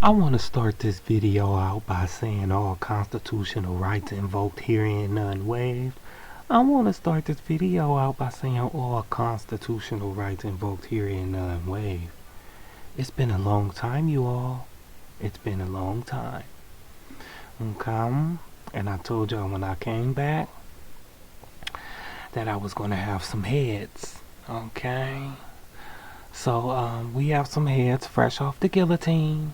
I want to start this video out by saying all constitutional rights invoked herein none waived. I want to start this video out by saying all constitutional rights invoked herein none waived. It's been a long time, you all. It's been a long time. Okay? And I told y'all when I came back that I was going to have some heads. Okay? So, we have some heads fresh off the guillotine.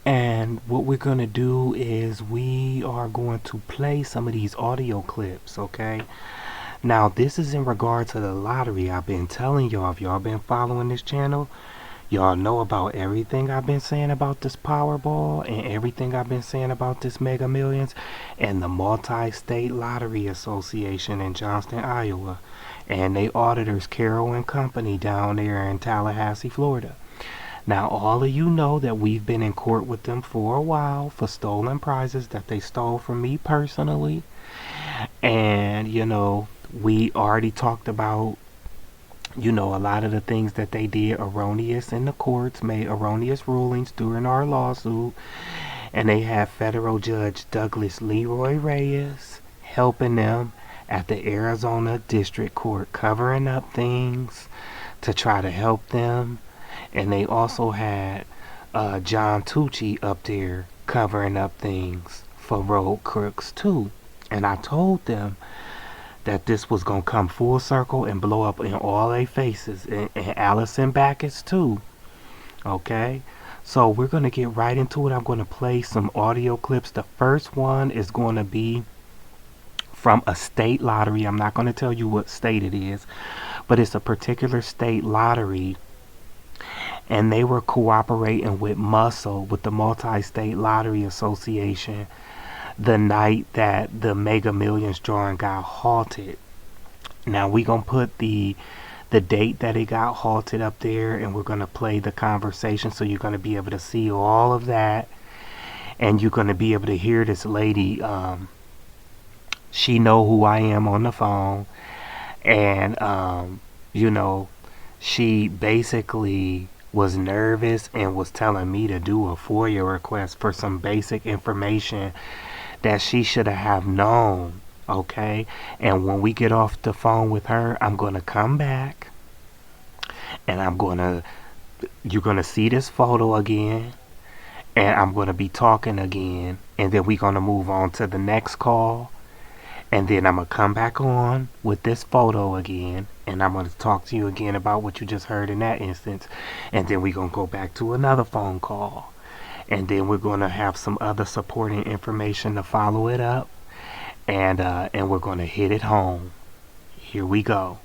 And what we're going to do is we are going to play some of these audio clips, okay? Now, this is in regard to the lottery. I've been telling y'all, if y'all been following this channel, y'all know about everything I've been saying about this Powerball and everything I've been saying about this Mega Millions and the Multi-State Lottery Association in Johnston, Iowa, and they auditors Carroll and Company down there in Tallahassee, Florida. Now, all of you know that we've been in court with them for a while for stolen prizes that they stole from me personally. And, you know, we already talked about, you know, a lot of the things that they did erroneous in the courts, made erroneous rulings during our lawsuit. And they had federal judge Douglas Leroy Reyes helping them at the Arizona District Court, covering up things to try to help them. And they also had John Tucci up there covering up things for road crooks too. And I told them that this was going to come full circle and blow up in all their faces. And Allison Backus too. Okay? So we're going to get right into it. I'm going to play some audio clips. The first one is going to be from a state lottery. I'm not going to tell you what state it is, but it's a particular state lottery. And they were cooperating with Muscle, with the Multi-State Lottery Association, the night that the Mega Millions drawing got halted. Now we gonna put the date that it got halted up there, and we're gonna play the conversation, so you're gonna be able to see all of that, and you're gonna be able to hear this lady. She know who I am on the phone, and you know, she basically was nervous and was telling me to do a FOIA request for some basic information that she should have known, okay? And when we get off the phone with her, I'm going to come back and you're going to see this photo again, and I'm going to be talking again, and then we're going to move on to the next call. And then I'm going to come back on with this photo again, and I'm going to talk to you again about what you just heard in that instance. And then we're going to go back to another phone call. And then we're going to have some other supporting information to follow it up. And we're going to hit it home. Here we go.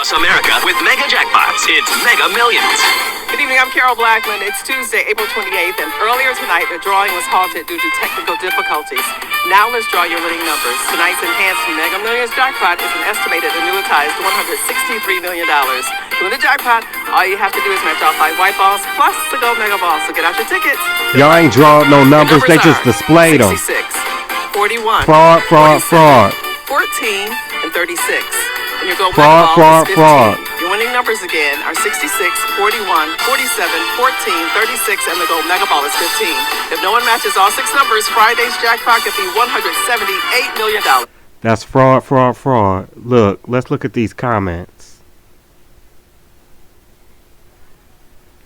Across America with mega jackpots. It's Mega Millions. Good evening, I'm Carol Blackman. It's Tuesday, April 28th, and earlier tonight the drawing was halted due to technical difficulties. Now let's draw your winning numbers. Tonight's enhanced Mega Millions jackpot is an estimated annuitized $163 million. To win the jackpot, all you have to do is match off 5 white balls plus the gold mega ball. So get out your tickets. Y'all ain't drawn no numbers, they just displayed them. 66, 41, fraud, 14, and 36. And your gold mega ball is 15. Fraud. Your winning numbers again are 66, 41, 47, 14, 36, and the gold mega ball is 15. If no one matches all 6 numbers, Friday's jackpot could be $178 million. That's fraud. Look, let's look at these comments.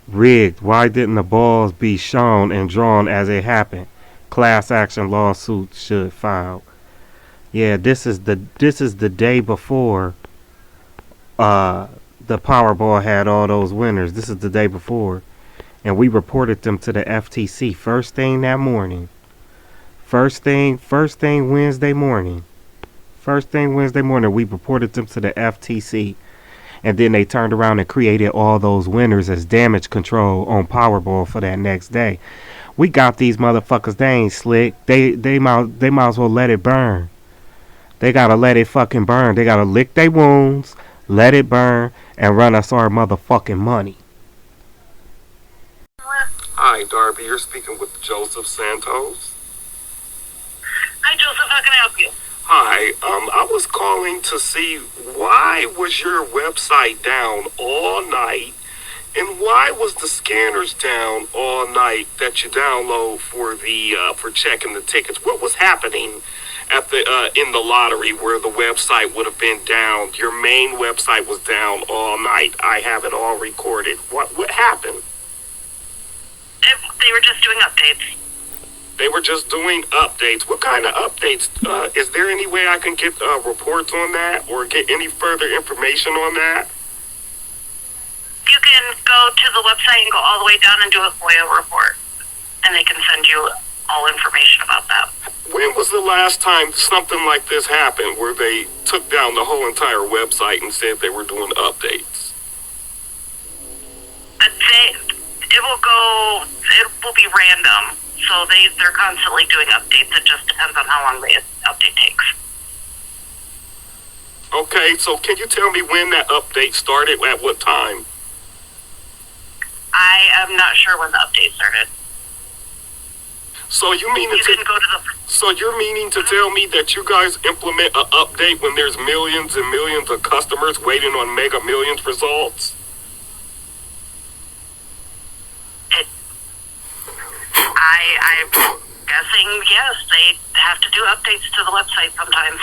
Rigged. Why didn't the balls be shown and drawn as it happened? Class action lawsuit should file. Yeah, this is the day before the Powerball had all those winners. This is the day before, and we reported them to the FTC first thing that morning. First thing Wednesday morning. We reported them to the FTC, and then they turned around and created all those winners as damage control on Powerball for that next day. We got these motherfuckers. They ain't slick. They might as well let it burn. They gotta let it fucking burn. They gotta lick their wounds, let it burn, and run us our motherfucking money. Hi, Darby. You're speaking with Joseph Santos. Hi, Joseph. How can I help you? Hi. I was calling to see why was your website down all night, and why was the scanners down all night that you download for the for checking the tickets? What was happening at the in the lottery where the website would have been down? Your main website was down all night. I have it all recorded. What happened? They were just doing updates. They were just doing updates. What kind of updates? Is there any way I can get reports on that or get any further information on that? You can go to the website and go all the way down and do a FOIA report, and they can send you all information about that. When was the last time something like this happened where they took down the whole entire website and said they were doing updates? It will be random, so they're constantly doing updates. It just depends on how long the update takes. Okay, so can you tell me when that update started, at what time? I am not sure when the update started. So you mean you can go to the... So you're meaning to tell me that you guys implement an update when there's millions and millions of customers waiting on Mega Millions results? I'm guessing yes, they have to do updates to the website sometimes.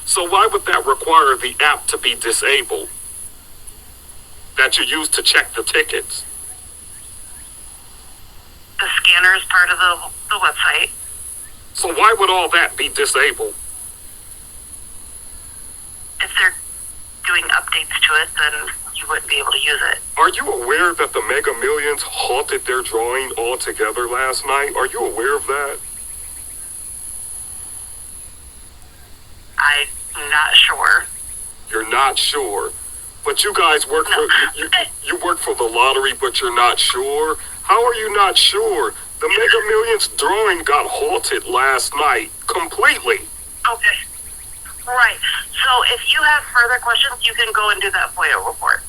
So why would that require the app to be disabled that you use to check the tickets? The scanner is part of the website. So why would all that be disabled? If they're doing updates to it, then you wouldn't be able to use it. Are you aware that the Mega Millions halted their drawing altogether last night? Are you aware of that? I'm not sure. You're not sure, but you guys work for you work for the lottery, but you're not sure. How are you not sure? The Mega Millions drawing got halted last night completely. Okay. Right. So if you have further questions, you can go and do that FOIA report.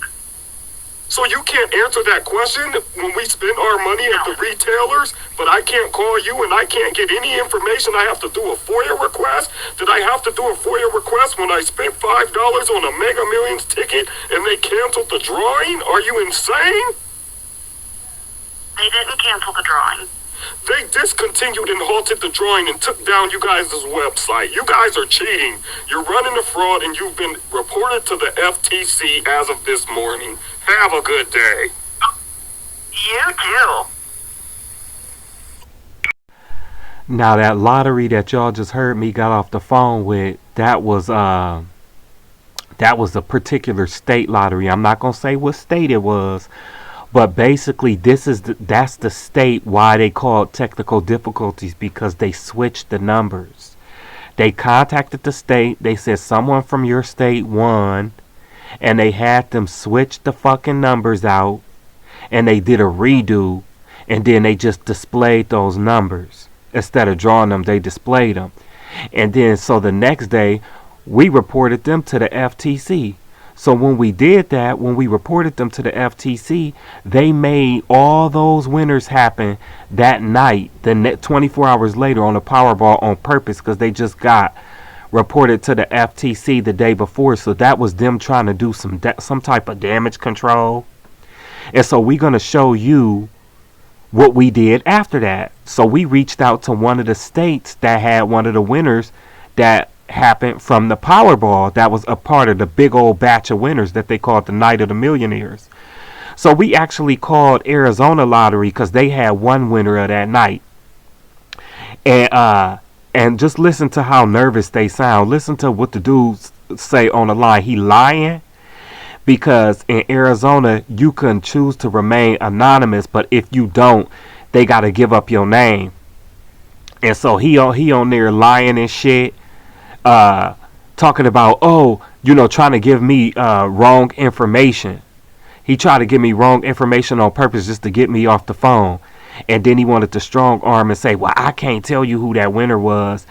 So you can't answer that question when we spend our money at the retailers, but I can't call you and I can't get any information. I have to do a FOIA request? Did I have to do a FOIA request when I spent $5 on a Mega Millions ticket and they canceled the drawing? Are you insane? They didn't cancel the drawing. They discontinued and halted the drawing and took down you guys' website. You guys are cheating. You're running a fraud and you've been reported to the FTC as of this morning. Have a good day. You too. Now that lottery that y'all just heard me got off the phone with, that was a particular state lottery. I'm not gonna say what state it was, but basically that's the state why they called technical difficulties, because they switched the numbers. They contacted the state. They said someone from your state won, and they had them switch the fucking numbers out, and they did a redo, and then they just displayed those numbers. Instead of drawing them, they displayed them. And then so the next day we reported them to the FTC. So when we did that, when we reported them to the FTC, they made all those winners happen that night, 24 hours later on the Powerball on purpose, because they just got reported to the FTC the day before. So that was them trying to do some type of damage control. And so we're going to show you what we did after that. So we reached out to one of the states that had one of the winners that happened from the Powerball, that was a part of the big old batch of winners that they called the Night of the Millionaires. So we actually called Arizona Lottery because they had one winner of that night. And just listen to how nervous they sound. Listen to what the dudes say on the line. He lying, because in Arizona you can choose to remain anonymous, but if you don't, they got to give up your name. And so he on there lying and shit, talking about, trying to give me wrong information. He tried to give me wrong information on purpose just to get me off the phone. And then he wanted to strong arm and say, well, I can't tell you who that winner was.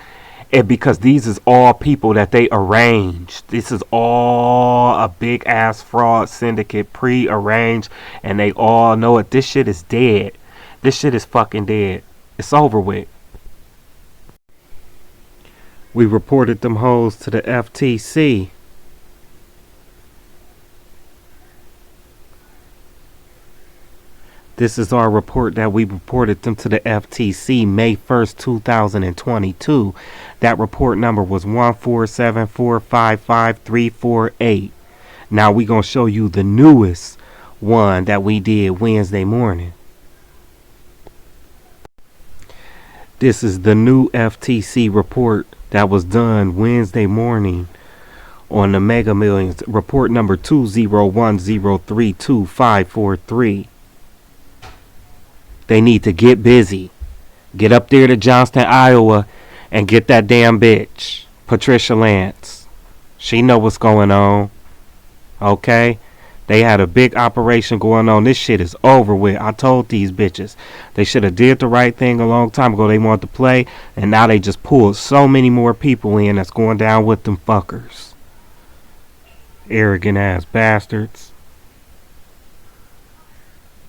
And because these is all people that they arranged. This is all a big ass fraud syndicate pre-arranged. And they all know it. This shit is dead. This shit is fucking dead. It's over with. We reported them hoes to the FTC. This is our report that we reported them to the FTC May 1st, 2022. That report number was 147455348. Now we gonna show you the newest one that we did Wednesday morning. This is the new FTC report that was done Wednesday morning on the Mega Millions. Report number 201032543. They need to get busy. Get up there to Johnston, Iowa, and get that damn bitch, Patricia Lance. She know what's going on. Okay? They had a big operation going on. This shit is over with. I told these bitches. They should have did the right thing a long time ago. They wanted to play, and now they just pulled so many more people in that's going down with them fuckers. Arrogant ass bastards.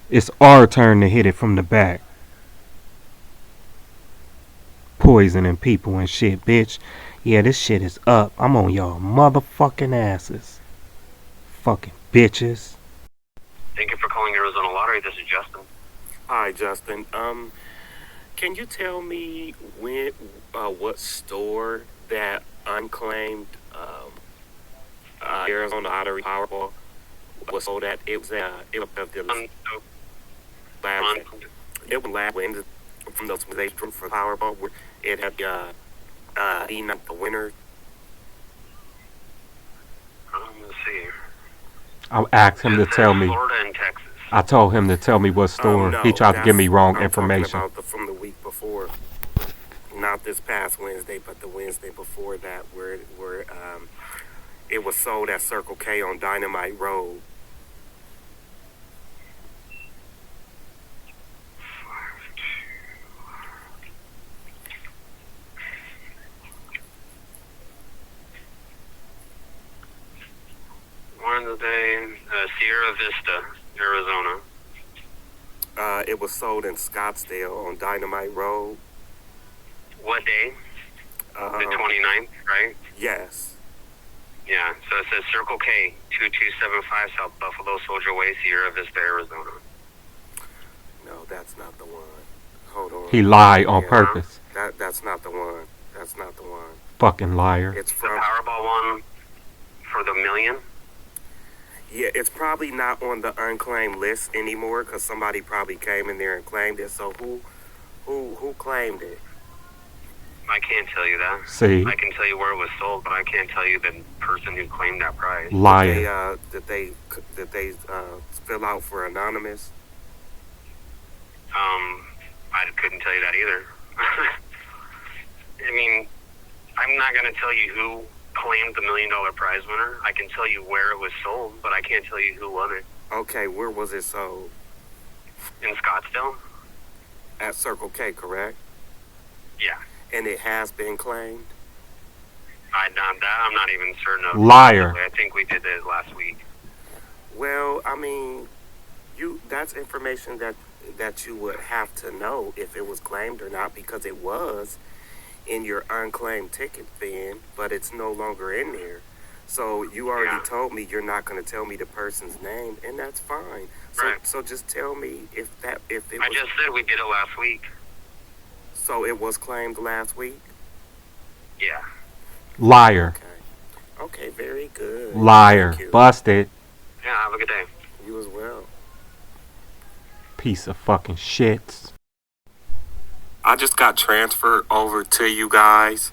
It's our turn to hit it from the back. Poisoning people and shit, bitch. Yeah, this shit is up. I'm on y'all motherfucking asses. Fucking bitches. Thank you for calling Arizona Lottery. This is Justin. Hi, Justin. Can you tell me what store that unclaimed Arizona Lottery Powerball was sold at? It was it was last Wednesday from those days for Powerball where it had the winner. Let's see. I asked him to tell me. Florida and Texas. I told him to tell me what store. No, He tried to give me wrong I'm information. talking about from the week before, not this past Wednesday, but the Wednesday before that, where it was sold at Circle K on Dynamite Road. Wednesday, Sierra Vista, Arizona. It was sold in Scottsdale on Dynamite Road. What day? The 29th, right? Yes. Yeah, so it says Circle K, 2275 South Buffalo Soldier Way, Sierra Vista, Arizona. No, that's not the one. Hold on. He lied on purpose. That's not the one. That's not the one. Fucking liar. It's The from. Powerball one for the million? Yeah, it's probably not on the unclaimed list anymore because somebody probably came in there and claimed it. So who claimed it? I can't tell you that. See? I can tell you where it was sold, but I can't tell you the person who claimed that prize. Liar. Did they fill out for anonymous? I couldn't tell you that either. I mean, I'm not going to tell you who claimed the $1 million prize winner. I can tell you where it was sold, but I can't tell you who won it. Okay, where was it sold? In Scottsdale? At Circle K, correct? Yeah. And it has been claimed? I'm not even certain of. Liar. I think we did it last week. Well, I mean, that's information that you would have to know if it was claimed or not, because it was in your unclaimed ticket bin, but it's no longer in there. So you already told me you're not going to tell me the person's name, and that's fine. So, Right. So just tell me if it I was, just said we did it last week. so it was claimed last week? Yeah. Liar. Okay, very good. Liar. Thank you. Busted. Yeah, have a good day. You as well. Piece of fucking shits. I just got transferred over to you guys,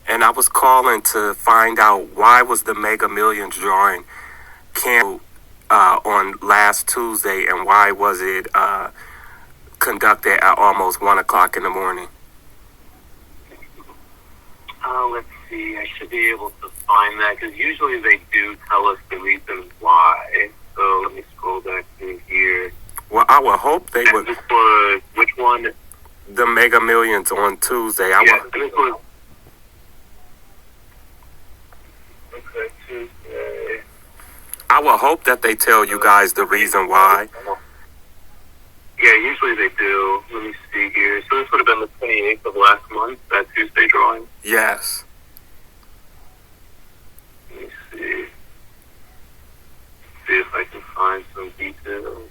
and I was calling to find out why was the Mega Millions drawing canceled on last Tuesday, and why was it conducted at almost 1 o'clock in the morning? Let's see. I should be able to find that because usually they do tell us the reasons why. So let me scroll back through here. Well, I would hope they would. This was which one? The Mega Millions on Tuesday. This was. Okay, Tuesday. I would hope that they tell you guys the reason why. Yeah, usually they do. Let me see here. So this would have been the 28th of last month, that Tuesday drawing. Yes. find some details.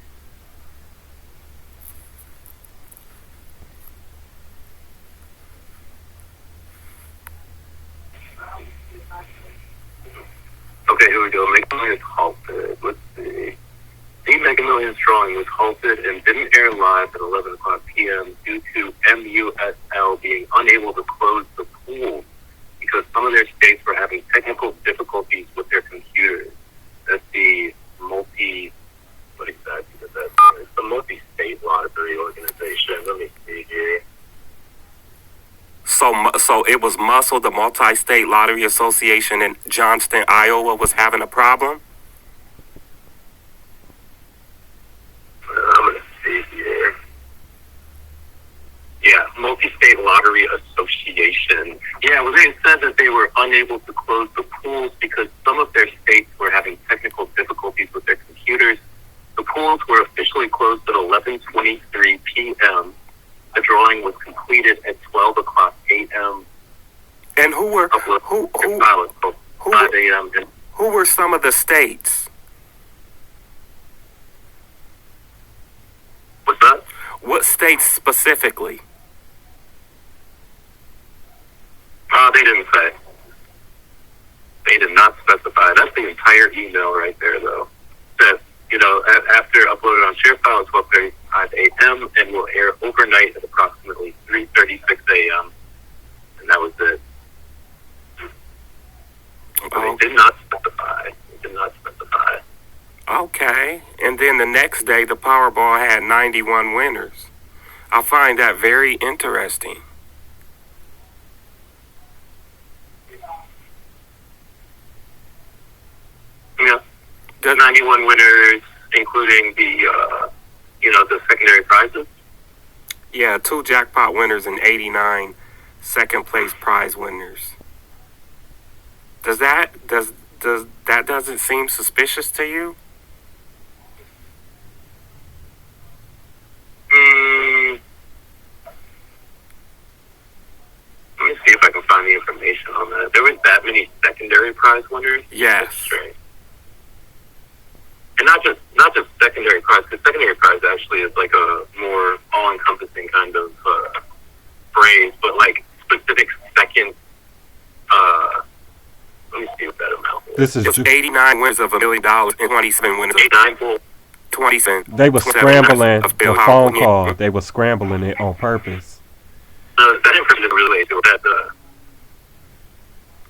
Okay, here we go. Mega Millions halted. Let's see. The Mega Millions drawing was halted and didn't air live at 11 o'clock p.m. due to MUSL being unable to close the pool because some of their states were having technical difficulties with their computers. That's the what exactly is that? It's the multi-state lottery organization. Let me see here. So it was Muscle, the Multi-State Lottery Association in Johnston, Iowa, was having a problem? I'm going to see here. Yeah, Multi-State Lottery Association. Yeah, well, they said that they were unable to close the pools because some of their states were having technical difficulties with their computers. The pools were officially closed at 11:23 p.m. The drawing was completed at 12 o'clock a.m. And who were some of the states? What's that? What states specifically? They didn't say. They did not specify. That's the entire email right there, though. That, after uploaded on ShareFile at 12:35 a.m. and will air overnight at approximately 3:36 a.m. And that was it. They did not specify. Okay. And then the next day, the Powerball had 91 winners. I find that very interesting. Yeah. The 91 winners, including the secondary prizes. Yeah, 2 jackpot winners and 89 second place prize winners. That doesn't seem suspicious to you? Let me see if I can find the information on that. There was that many secondary prize winners. Yes. That's strange. And not just secondary prize, because secondary prize actually is like a more all-encompassing kind of phrase, but like specific second. Let me see what that amount is. This is It's 89 winners of $1 million and 27 winners. 89 20 cents. They were scrambling the phone call. They were scrambling it on purpose. That information related to that.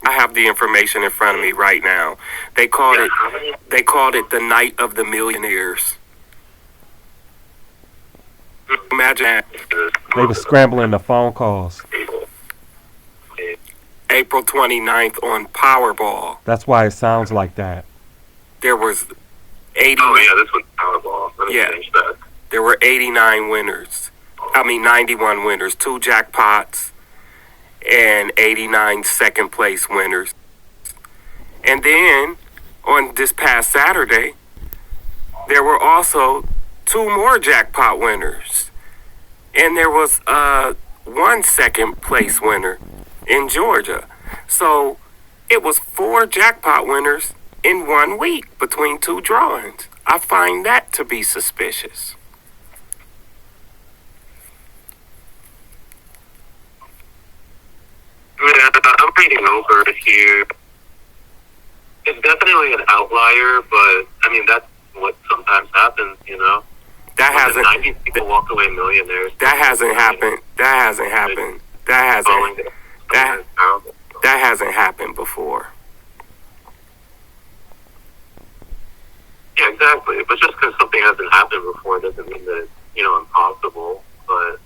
I have the information in front of me right now. They called it the night of the millionaires. Imagine that. They were scrambling the phone calls. April 29th on Powerball. That's why it sounds like that. There was 80. Oh yeah, this was Powerball. Let me change that. There were 89 winners. 91 winners, 2 jackpots, and 89 second place winners. And then on this past Saturday, there were also 2 more jackpot winners. And there was 1 second place winner in Georgia. So it was 4 jackpot winners in 1 week between 2 drawings. I find that to be suspicious. Yeah, I'm reading over it here. It's definitely an outlier, but I mean that's what sometimes happens, That hasn't. 90 people walk away millionaires. That hasn't happened. That hasn't happened. That hasn't happened before. Yeah, exactly. But just because something hasn't happened before doesn't mean that it's, impossible. But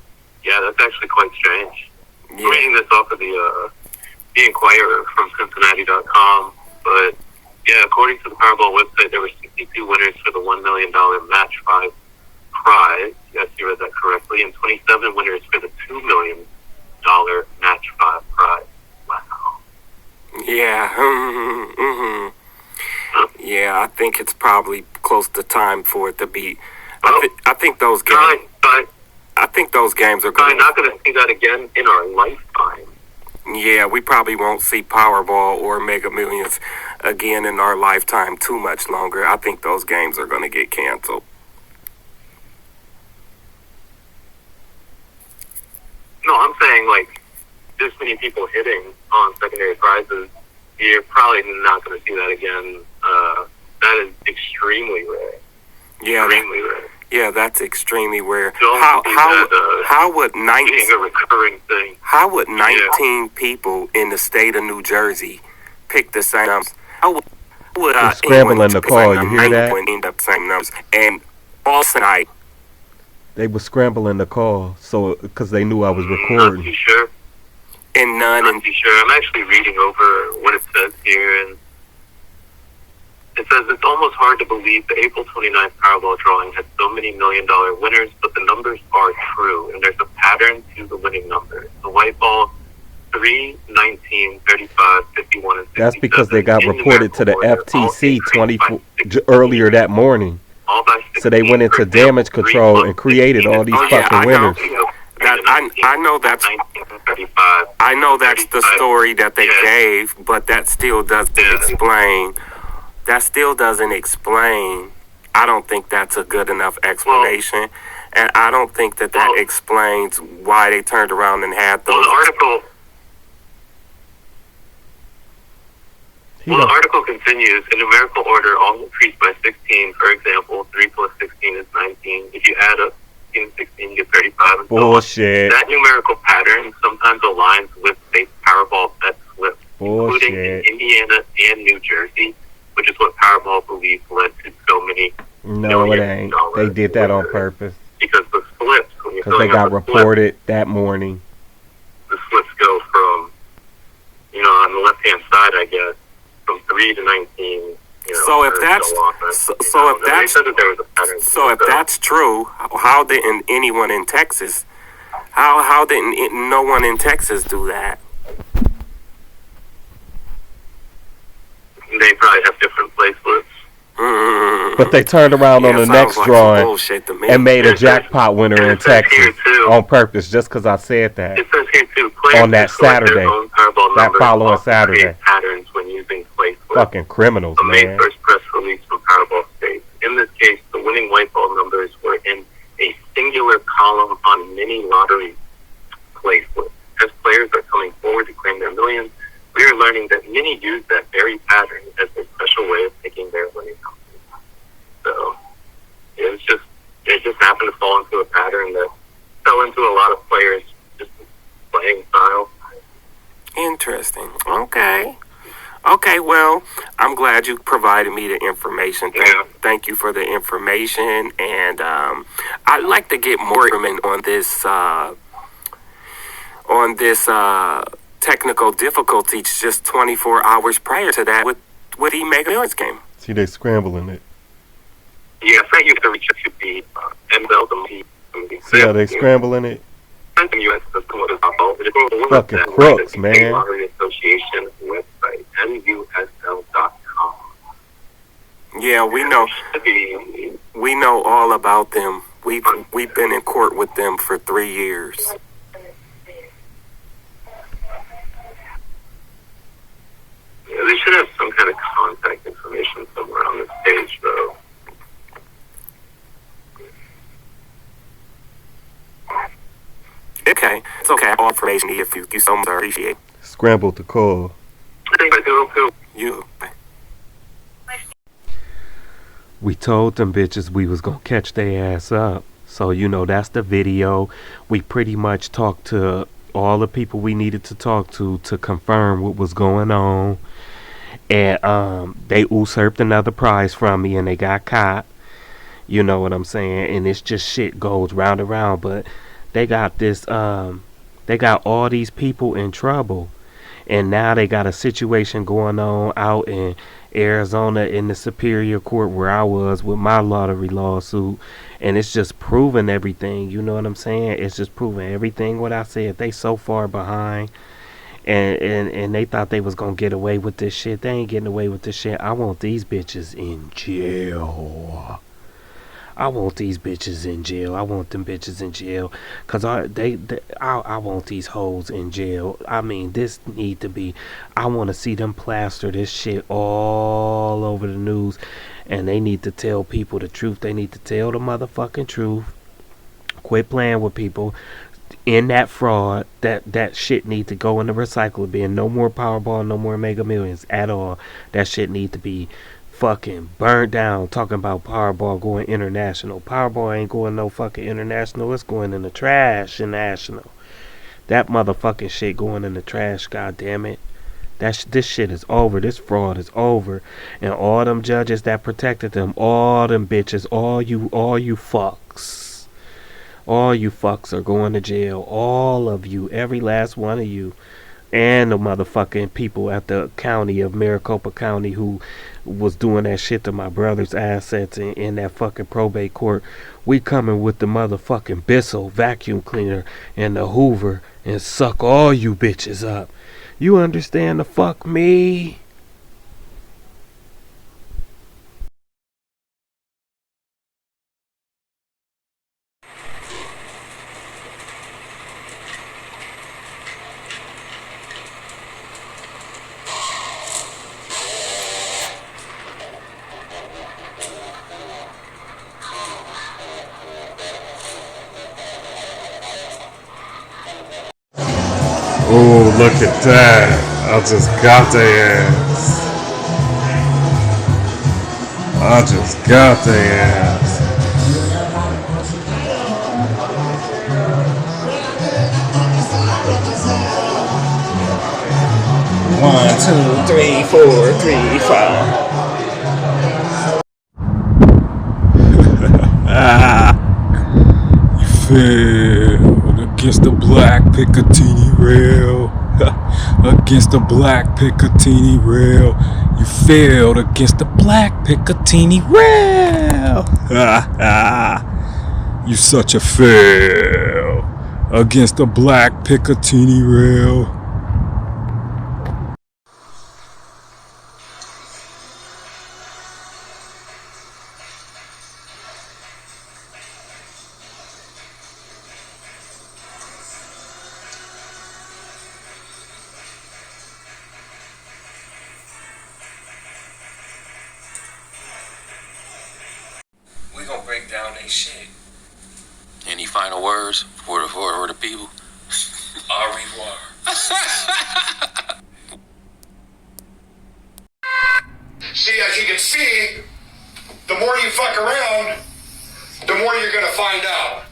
yeah, that's actually quite strange. Yeah. I'm reading this off of the Inquirer from Cincinnati.com. But yeah, according to the Powerball website, there were 62 winners for the $1 million match 5 prize. Yes, you read that correctly. And 27 winners for the $2 million match 5 prize. Wow. Yeah. Yeah, I think it's probably close to time for it to be. I think those games. I think those games are I'm not going to see that again in our lifetime. Yeah, we probably won't see Powerball or Mega Millions again in our lifetime too much longer. I think those games are going to get canceled. No, I'm saying, like, this many people hitting on secondary prizes, you're probably not going to see that again. That is extremely rare. Yeah, Extremely rare. yeah, that's extremely rare. Don't How see how that, how would being 19 a recurring thing. how would 19 people in the state of New Jersey pick the same numbers? How would They're scrambling to call, you hear that? End up same numbers and also night. They were scrambling to call, so because they knew I was Not recording. too sure. And none Not and too sure. I'm actually reading over what it says here, and it says it's almost hard to believe the April 29th Powerball drawing had so many $1 million winners, but the numbers are true, and there's a pattern to the winning numbers. The white ball, 3, 19, 35, 51, and 67. That's because they got in reported to the numerical order, all FTC increased 24 by 16, earlier that morning. all by So they 16. went into For example, damage 3 control plus and created 16 all is these 19. fucking winners. I know that's 1935. I know that's the 35. story that they Yeah. gave, but that still doesn't Yeah. explain. That still doesn't explain. I don't think that's a good enough explanation, and I don't think that Well- explains why they turned around and had Well, those. the article. Well, the article continues, in numerical order, all increased by 16. For example, 3 plus 16 is 19. If you add up 16 and 16, you get 35. And so on. Bullshit. That numerical pattern sometimes aligns with state Powerball bet slips, including in Bullshit. Indiana and New Jersey, which is what Powerball believes led to so many No, it ain't. They did that on purpose. because the slips, when you're Because they filling got out the slip, reported that morning. the slips go from, on the left-hand side, I guess, from 3 to 19. So if or that's- so on. so if They that's- said that there was a pattern. So if that's true, how didn't anyone in Texas? How didn't no one in Texas do that? They probably have different play slips. But they turned around on the sounds next like some drawing bullshit to me. and made a It says- jackpot winner and in it says here, Texas too. on purpose, just because I said that. It says here too, players On that who select their Saturday. own Powerball That numbers following also Saturday. create patterns when using play slips. Fucking criminals, The May man. 1st press release from Powerball states. In this case, the winning white ball numbers were in a singular column on mini lottery play slips. As players are coming forward to claim their millions, we are learning that many use that very pattern as a special way of picking their winning numbers. So it just happened to fall into a pattern that fell into a lot of players' just playing style. Interesting. Okay, well, I'm glad you provided me the information. Yeah. Thank you for the information, and I'd like to get more information on this technical difficulties just 24 hours prior to that with the Mega Millions game. See, they scrambling it. Yeah, I you to reach out to the MLM. See how they scrambling it? Fucking crooks, man. Lottery Association website, MUSL.com. Yeah, we know all about them. We've been in court with them for 3 years. Yeah, they should have some kind of contact information somewhere on this page, though. Okay, it's okay. All information if you so much appreciate Scrambled to call. I think I do. you. We told them bitches we was gonna catch their ass up. So, that's the video. We pretty much talked to all the people we needed to talk to confirm what was going on. And they usurped another prize from me and they got caught. You know what I'm saying? And it's just shit goes round and round. But they got this, they got all these people in trouble. And now they got a situation going on out in Arizona in the Superior Court where I was with my lottery lawsuit. And it's just proving everything. You know what I'm saying? It's just proving everything what I said. They so far behind. And they thought they was going to get away with this shit. They ain't getting away with this shit. I want these bitches in jail. I want these bitches in jail. I want them bitches in jail. Cause I want these hoes in jail. I mean, this need to be, I want to see them plaster this shit all over the news. And they need to tell people the truth. They need to tell the motherfucking truth. Quit playing with people. In that fraud, that shit need to go in the recycle bin. No more Powerball, no more Mega Millions at all. That shit need to be fucking burnt down. Talking about Powerball going international. Powerball ain't going no fucking international. It's going in the trash in national. That motherfucking shit going in the trash. God damn it. This shit is over. This fraud is over. And all them judges that protected them, all them bitches, all you fucks. All you fucks are going to jail. All of you. Every last one of you. And the motherfucking people at the county of Maricopa County who was doing that shit to my brother's assets in that fucking probate court. We coming with the motherfucking Bissell vacuum cleaner and the Hoover and suck all you bitches up. You understand the fuck me? Oh, look at that. I just got their ass. I just got their ass. One, two, three, four, three, five. Failed against the black Picatinny rail. Against the black Picatinny rail. You failed against the black Picatinny rail. You such a fail against the black Picatinny rail. We gonna break down they shit. Any final words for the people? Au revoir. See, as you can see, the more you fuck around, the more you're gonna find out.